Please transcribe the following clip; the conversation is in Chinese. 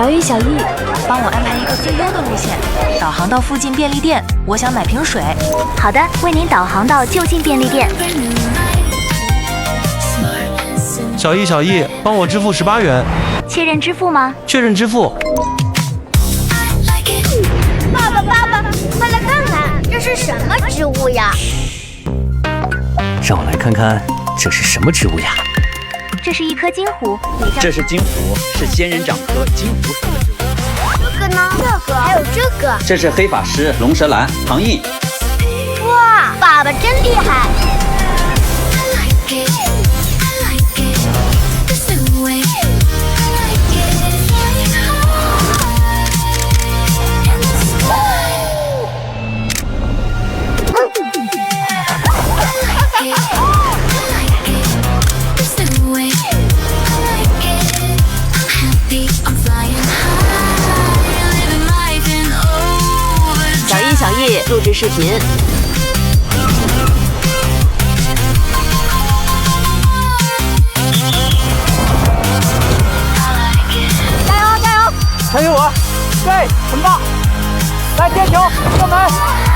小易，小易，帮我安排一个最优的路线，导航到附近便利店，我想买瓶水。好的，为您导航到就近便利店。小易，小易，帮我支付18元。确认支付吗？确认支付。爸爸，快来看看，这是什么植物呀？让我来看看这是什么植物呀？这是一颗金狐，这是金狐，是仙人掌科金狐属的植物。这个呢？这个还有这个。这是黑法师龙舌兰唐毅。哇，爸爸真厉害！小易，录制视频。加油！还有我，对，很棒！来接球，射门！